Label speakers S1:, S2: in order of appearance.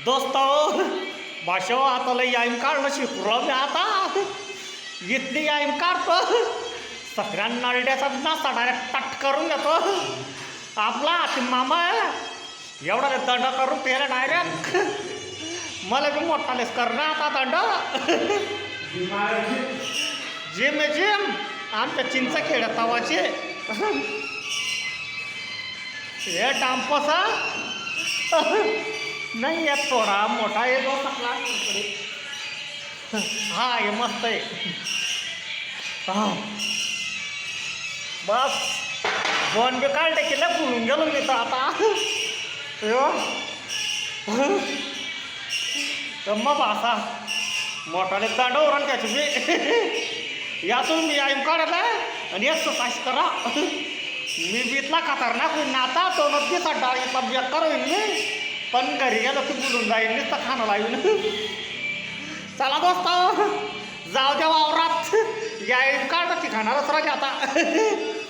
S1: दोस्तो भाषो आता लई याईम काढणं शिकलो मी आता इथली याईम काढतो सगळ्या नरड्याचा नासा डायरेक्ट तट करून देतो आपला मामा एवढा दंड करून पेला डायरेक्ट मला बी मोठालेच करणं आता दंड जिम आहे जिम आमच्या चिंच खेळ तवाचे हे डांपसा नाही येत थोडा मोठा येतो सगळा हा हे मस्त आहे हा बस दोन बी काढले की लय फुलून गेलो मी तर आता मग असा मोठाले दांडवरण त्याची बी यातून मी आईम काढत आहे आणि एक्सरसाइज करा मी बीतला खतरनाक होईन आता तो नक्कीचा डाळीचा बेकार होईन मी पण घरी गेलो की बोलून जाईन नुसतं खाणं लावीन चला दोस्त जाऊ द्या वावरात या काढ ती खाणारच राजा आता